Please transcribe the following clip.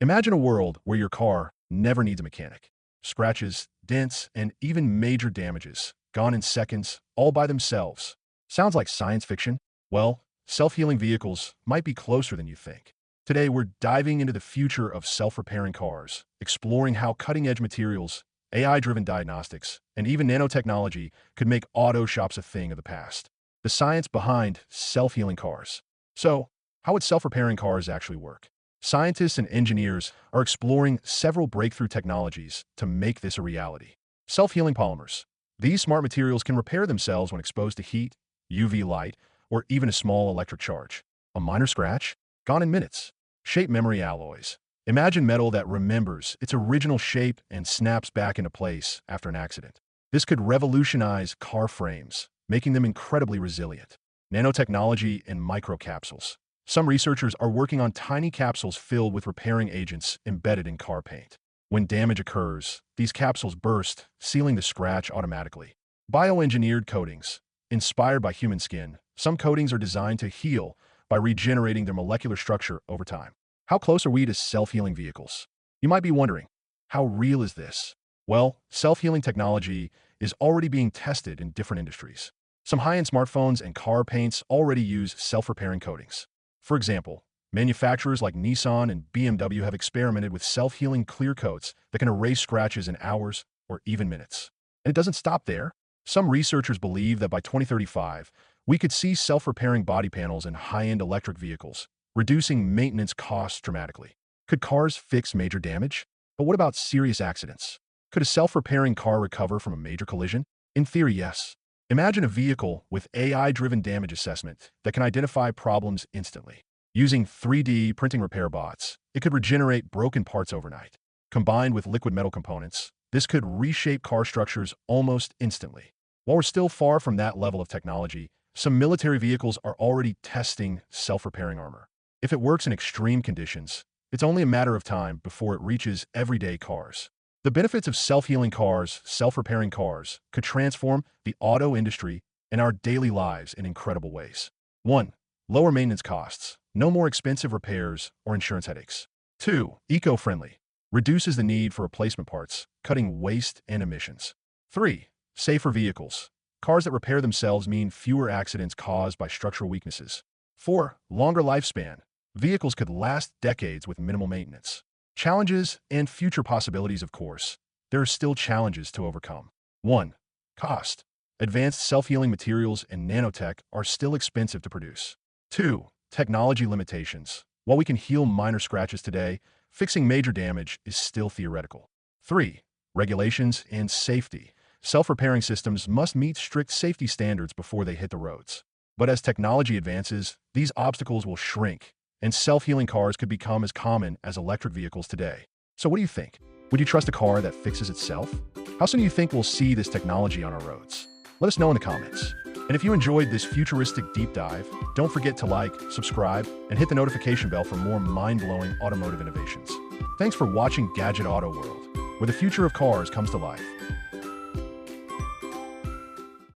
Imagine a world where your car never needs a mechanic. Scratches, dents, and even major damages, gone in seconds, all by themselves. Sounds like science fiction? Well, self-healing vehicles might be closer than you think. Today, we're diving into the future of self-repairing cars, exploring how cutting-edge materials, AI-driven diagnostics, and even nanotechnology could make auto shops a thing of the past. The science behind self-healing cars. So, how would self-repairing cars actually work? Scientists and engineers are exploring several breakthrough technologies to make this a reality. Self-healing polymers. These smart materials can repair themselves when exposed to heat, UV light, or even a small electric charge. A minor scratch? Gone in minutes. Shape memory alloys. Imagine metal that remembers its original shape and snaps back into place after an accident. This could revolutionize car frames, making them incredibly resilient. Nanotechnology and microcapsules. Some researchers are working on tiny capsules filled with repairing agents embedded in car paint. When damage occurs, these capsules burst, sealing the scratch automatically. Bioengineered coatings. Inspired by human skin, some coatings are designed to heal by regenerating their molecular structure over time. How close are we to self-healing vehicles? You might be wondering, how real is this? Well, self-healing technology is already being tested in different industries. Some high-end smartphones and car paints already use self-repairing coatings. For example, manufacturers like Nissan and BMW have experimented with self-healing clear coats that can erase scratches in hours or even minutes. And it doesn't stop there. Some researchers believe that by 2035, we could see self-repairing body panels in high-end electric vehicles, reducing maintenance costs dramatically. Could cars fix major damage? But what about serious accidents? Could a self-repairing car recover from a major collision? In theory, yes. Imagine a vehicle with AI-driven damage assessment that can identify problems instantly. Using 3D printing repair bots, it could regenerate broken parts overnight. Combined with liquid metal components, this could reshape car structures almost instantly. While we're still far from that level of technology, some military vehicles are already testing self-repairing armor. If it works in extreme conditions, it's only a matter of time before it reaches everyday cars. The benefits of self-healing cars, self-repairing cars, could transform the auto industry and our daily lives in incredible ways. 1. Lower maintenance costs. No more expensive repairs or insurance headaches. 2. Eco-friendly. Reduces the need for replacement parts, cutting waste and emissions. 3. Safer vehicles. Cars that repair themselves mean fewer accidents caused by structural weaknesses. 4. Longer lifespan. Vehicles could last decades with minimal maintenance. Challenges and future possibilities, of course. There are still challenges to overcome. 1. Cost. Advanced self-healing materials and nanotech are still expensive to produce. 2. Technology limitations. While we can heal minor scratches today, fixing major damage is still theoretical. 3. Regulations and safety. Self-repairing systems must meet strict safety standards before they hit the roads. But as technology advances, these obstacles will shrink, and self-healing cars could become as common as electric vehicles today. So what do you think? Would you trust a car that fixes itself? How soon do you think we'll see this technology on our roads? Let us know in the comments. And if you enjoyed this futuristic deep dive, don't forget to like, subscribe, and hit the notification bell for more mind-blowing automotive innovations. Thanks for watching Gadget Auto World, where the future of cars comes to life.